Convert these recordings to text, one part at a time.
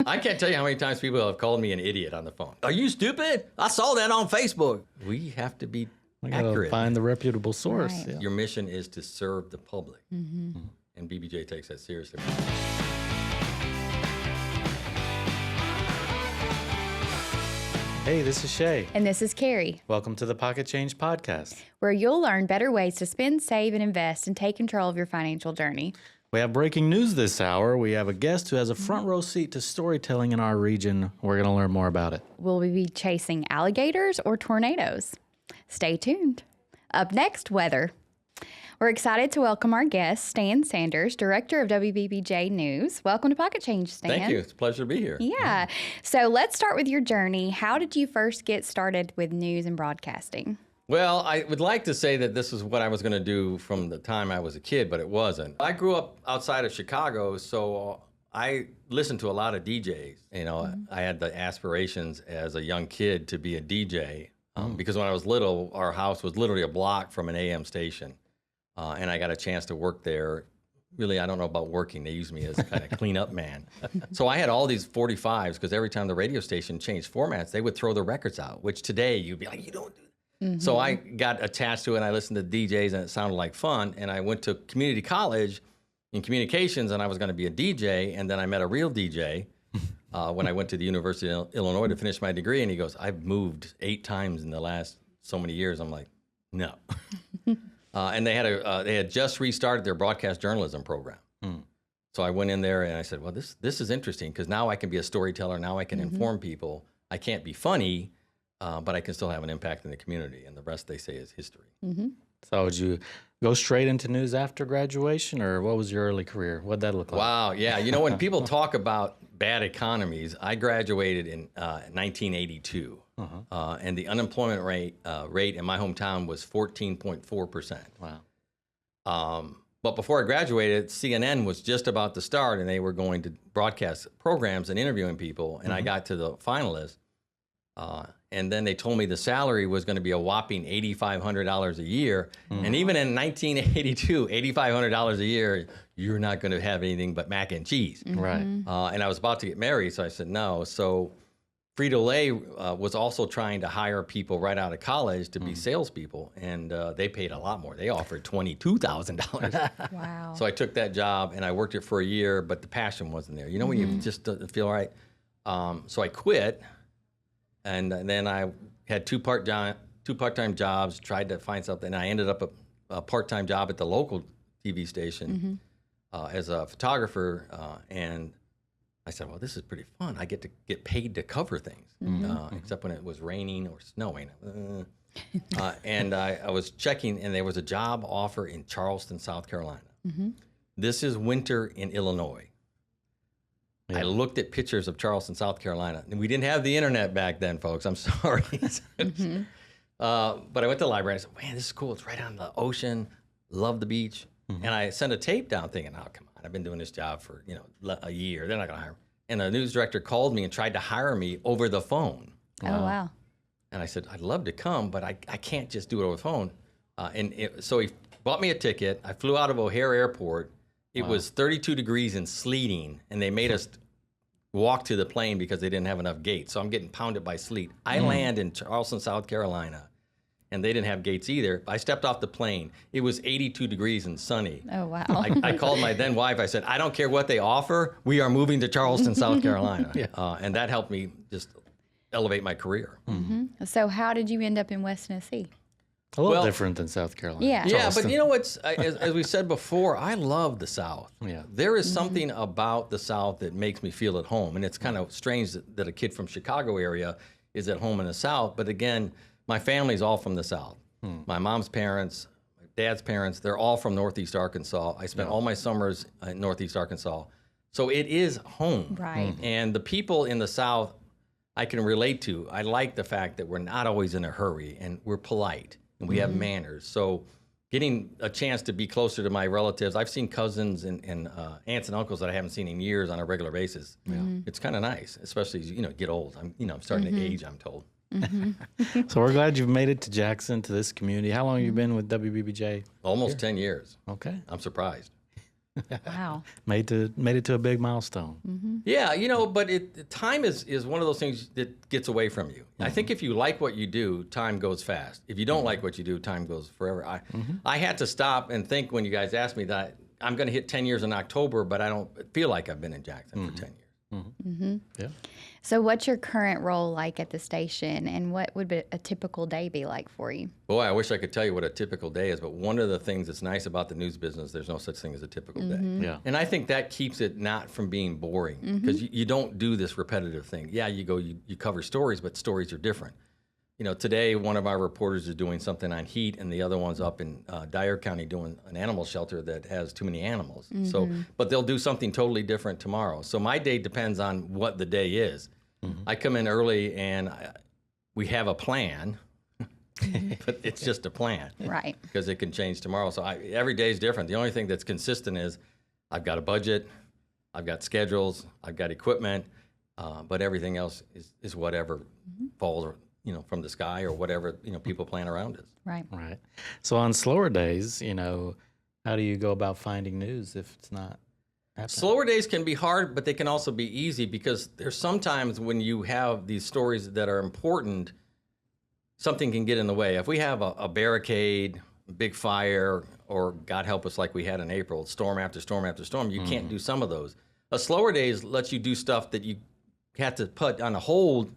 I can't tell you how many times people have called me an idiot on the phone. Are you stupid? I saw that on Facebook. We have to be accurate. Find the reputable source. Right. Yeah. Your mission is to serve the public. And BBJ takes that seriously. Hey, this is Shay. And this is Carrie, Welcome to the Pocket Change Podcast. where you'll learn better ways to spend, save, and invest and take control of your financial journey. We have breaking news this hour. We have a guest who has a front row seat to storytelling in our region. We're going to learn more about it. Will we be chasing alligators or tornadoes? Stay tuned. Up next, weather. We're excited to welcome our guest, Stan Sanders, Director of WBBJ News. Welcome to Pocket Change, Stan. Thank you. It's a pleasure to be here. Yeah. So let's start with your journey. How did you first get started with news and broadcasting? Well, I would like to say that this is what I was going to do from the time I was a kid, but it wasn't. I grew up outside of Chicago, so I listened to a lot of DJs. You know, I had the aspirations as a young kid to be a DJ because when I was little, our house was literally a block from an AM station. And I got a chance to work there. Really, I don't know about working. They used me as a kind of cleanup man. So I had all these 45s because every time the radio station changed formats, they would throw the records out, which today you'd be like, you don't do that. So I got attached to it and I listened to DJs and it sounded like fun. And I went to community college in communications and I was going to be a DJ. And then I met a real DJ when I went to the University of Illinois to finish my degree. And he goes, I've moved 8 times in the last so many years. I'm like, no. And they had just restarted their broadcast journalism program. So I went in there and I said, well, this is interesting because now I can be a storyteller. Now I can inform people. I can't be funny, but I can still have an impact in the community. And the rest, they say, is history. So would you go straight into news after graduation, or what was your early career? What'd that look like? Wow. Yeah. You know, when people talk about bad economies, I graduated in 1982. And the unemployment rate in my hometown was 14.4%. Wow. But before I graduated, CNN was just about to start, and they were going to broadcast programs and interviewing people, and I got to the finalists. And then they told me the salary was going to be a whopping $8,500 a year. And even in 1982, $8,500 a year, you're not going to have anything but mac and cheese. Right. And I was about to get married, so I said no. So Frito-Lay was also trying to hire people right out of college to be salespeople, and they paid a lot more. They offered $22,000. Wow. So I took that job, and I worked it for a year, but the passion wasn't there. You know when you just don't feel right? So I quit, and then I had two part-time jobs, tried to find something, and I ended up a part-time job at the local TV station as a photographer, and I said, well, this is pretty fun. I get to get paid to cover things, except when it was raining or snowing. And I was checking, and there was a job offer in Charleston, South Carolina. This is winter in Illinois. I looked at pictures of Charleston, South Carolina. And we didn't have the internet back then, folks. I'm sorry. But I went to the library, and I said, man, this is cool. It's right on the ocean. Love the beach. And I sent a tape down thinking, oh, come on. I've been doing this job for, a year. They're not going to hire me. And the news director called me and tried to hire me over the phone. Oh, wow. And I said, I'd love to come, but I can't just do it over the phone. So he bought me a ticket. I flew out of O'Hare Airport. It was 32 degrees and sleeting, and they made us walk to the plane because they didn't have enough gates. So I'm getting pounded by sleet. I land in Charleston, South Carolina, and they didn't have gates either. I stepped off the plane. It was 82 degrees and sunny. Oh, wow. I called my then wife. I said, I don't care what they offer. We are moving to Charleston, South Carolina. And that helped me just elevate my career. So how did you end up in West Tennessee? A little different than South Carolina. Yeah. Yeah, but you know what's, as we said before, I love the South. Yeah. There is something about the South that makes me feel at home. And it's kind of strange that a kid from Chicago area is at home in the South. But again, my family's all from the South. My mom's parents, my dad's parents, they're all from Northeast Arkansas. I spent all my summers in Northeast Arkansas. So it is home. Right. And the people in the South I can relate to. I like the fact that we're not always in a hurry and we're polite and we have manners. So getting a chance to be closer to my relatives, I've seen cousins and aunts and uncles that I haven't seen in years on a regular basis. It's kind of nice, especially as you get old. I'm starting to age, I'm told. So we're glad you've made it to Jackson, to this community. How long have you been with WBBJ? Almost 10 years. Okay. I'm surprised. Wow. Made it to a big milestone. Yeah, but time is one of those things that gets away from you. I think if you like what you do, time goes fast. If you don't like what you do, time goes forever. I had to stop and think when you guys asked me that I'm going to hit 10 years in October, but I don't feel like I've been in Jackson for 10 years. Yeah. So what's your current role like at the station, and what would a typical day be like for you? Boy, I wish I could tell you what a typical day is, but one of the things that's nice about the news business, there's no such thing as a typical day. Yeah. And I think that keeps it not from being boring, because you don't do this repetitive thing. Yeah, you cover stories, but stories are different. Today one of our reporters is doing something on heat, and the other one's up in Dyer County doing an animal shelter that has too many animals. So, but they'll do something totally different tomorrow. So my day depends on what the day is. I come in early and we have a plan, but it's just a plan. Right. Because it can change tomorrow. So every day is different. The only thing that's consistent is I've got a budget, I've got schedules, I've got equipment, but everything else is whatever falls from the sky or whatever, people plan around us. Right. Right. So on slower days, how do you go about finding news if it's not happening? Slower days can be hard, but they can also be easy, because there's sometimes when you have these stories that are important, something can get in the way. If we have a barricade, big fire, or God help us like we had in April, storm after storm after storm, you can't do some of those. A slower days lets you do stuff that you have to put on a hold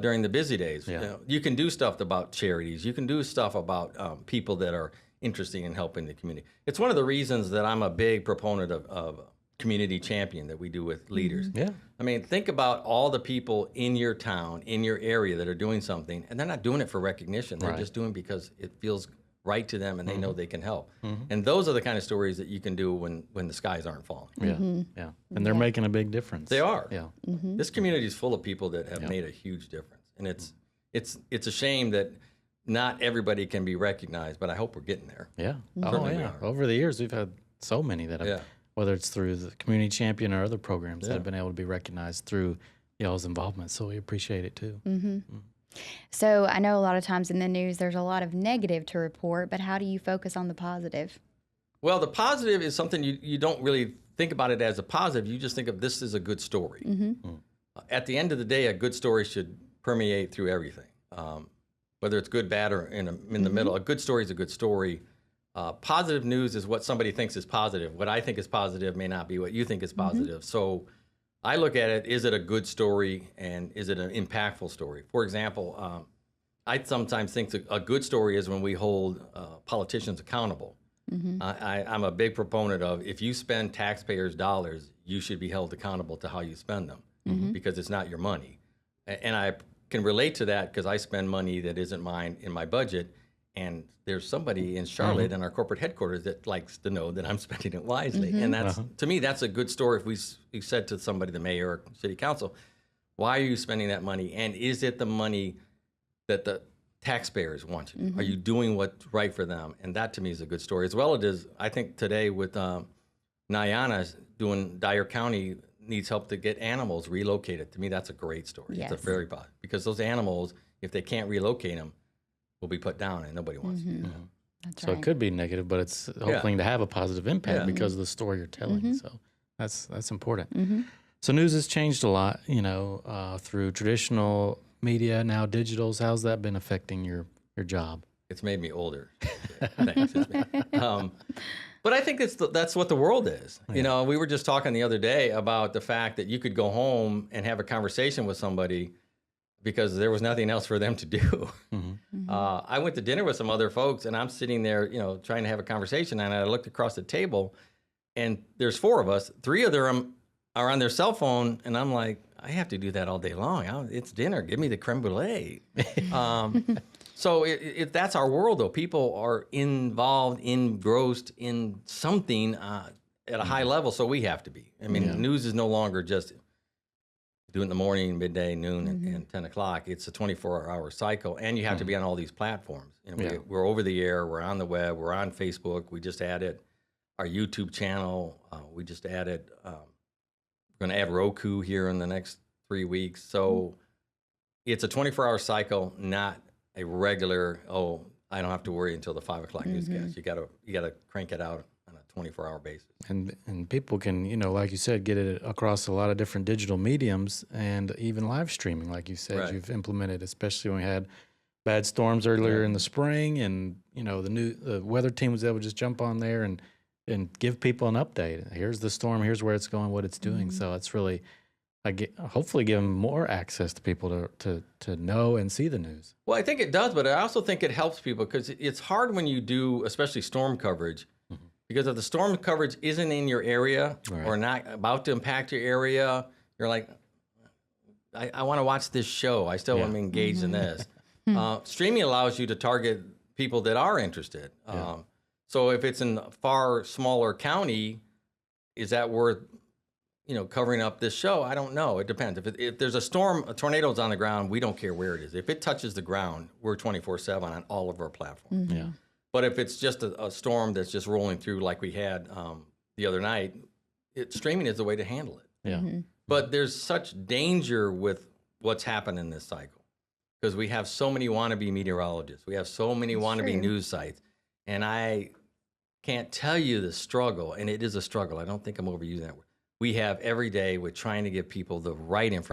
during the busy days. Yeah. You can do stuff about charities. You can do stuff about people that are interested in helping the community. It's one of the reasons that I'm a big proponent of community champion that we do with leaders. Yeah. I mean, think about all the people in your town, in your area that are doing something, and they're not doing it for recognition. They're just doing it because it feels right to them and they know they can help. And those are the kind of stories that you can do when the skies aren't falling. Yeah. Yeah. And they're making a big difference. They are. Yeah. This community is full of people that have made a huge difference. And it's a shame that not everybody can be recognized, but I hope we're getting there. Yeah. Oh, Certainly we yeah. are. Over the years, we've had so many that have, whether it's through the community champion or other programs that have been able to be recognized through y'all's involvement. So we appreciate it too. So I know a lot of times in the news there's a lot of negative to report, but how do you focus on the positive? Well, the positive is something you don't really think about it as a positive. You just think of this as a good story. At the end of the day, a good story should permeate through everything. Whether it's good, bad, or in the middle, a good story is a good story. Positive news is what somebody thinks is positive. What I think is positive may not be what you think is positive. So I look at it, is it a good story and is it an impactful story? For example, I sometimes think that a good story is when we hold politicians accountable. I'm a big proponent of, if you spend taxpayers' dollars, you should be held accountable to how you spend them, because it's not your money. And I can relate to that because I spend money that isn't mine in my budget, and there's somebody in Charlotte in our corporate headquarters that likes to know that I'm spending it wisely. And that's, to me, that's a good story. If we said to somebody, the mayor or city council, why are you spending that money? And is it the money that the taxpayers want you to do? Are you doing what's right for them? And that, to me, is a good story. As well as, I think today with Nyana doing Dyer County needs help to get animals relocated. To me, that's a great story. Yes. It's a very positive, because those animals, if they can't relocate them, will be put down, and nobody wants to do that. That's So right. it could be negative, but it's hoping to have a positive impact because of the story you're telling. So that's important. So news has changed a lot, through traditional media, now digitals. How's that been affecting your job? It's made me older. Thanks. But I think that's what the world is. We were just talking the other day about the fact that you could go home and have a conversation with somebody because there was nothing else for them to do. I went to dinner with some other folks, and I'm sitting there, trying to have a conversation, and I looked across the table, and there's 4 of us. 3 of them are on their cell phone, and I'm like, I have to do that all day long. It's dinner. Give me the creme brulee. So that's our world, though. People are involved, engrossed in something at a high level, so we have to be. I mean, news is no longer just do it in the morning, midday, noon, and 10 o'clock. It's a 24-hour cycle, and you have to be on all these platforms. We're over the air. We're on the web. We're on Facebook. We just added our YouTube channel. We just added, we're going to add Roku here in the next 3 weeks. So it's a 24-hour cycle, not a regular, I don't have to worry until the 5 o'clock newscast. You got to crank it out on a 24-hour basis. And people can, like you said, get it across a lot of different digital mediums and even live streaming, like you said, Right. you've implemented, especially when we had bad storms earlier in the spring, and the weather team was able to just jump on there and give people an update. Here's the storm, here's where it's going, what it's doing. So it's really hopefully give them more access to people to know and see the news. Well, I think it does, but I also think it helps people because it's hard when you do, especially storm coverage, because if the storm coverage isn't in your area or not about to impact your area, you're like, I want to watch this show. I still want to be engaged in this. Streaming allows you to target people that are interested. So if it's in a far smaller county, is that worth covering up this show? I don't know. It depends. If there's a storm, a tornado's on the ground, we don't care where it is. If it touches the ground, we're 24/7 on all of our platforms. Yeah. But if it's just a storm that's just rolling through like we had the other night, streaming is the way to handle it. Yeah. But there's such danger with what's happened in this cycle because we have so many wannabe meteorologists. We have so many wannabe news sites. And I can't tell you the struggle, and it is a struggle. I don't think I'm overusing that word. We have every day with trying to give people the right information.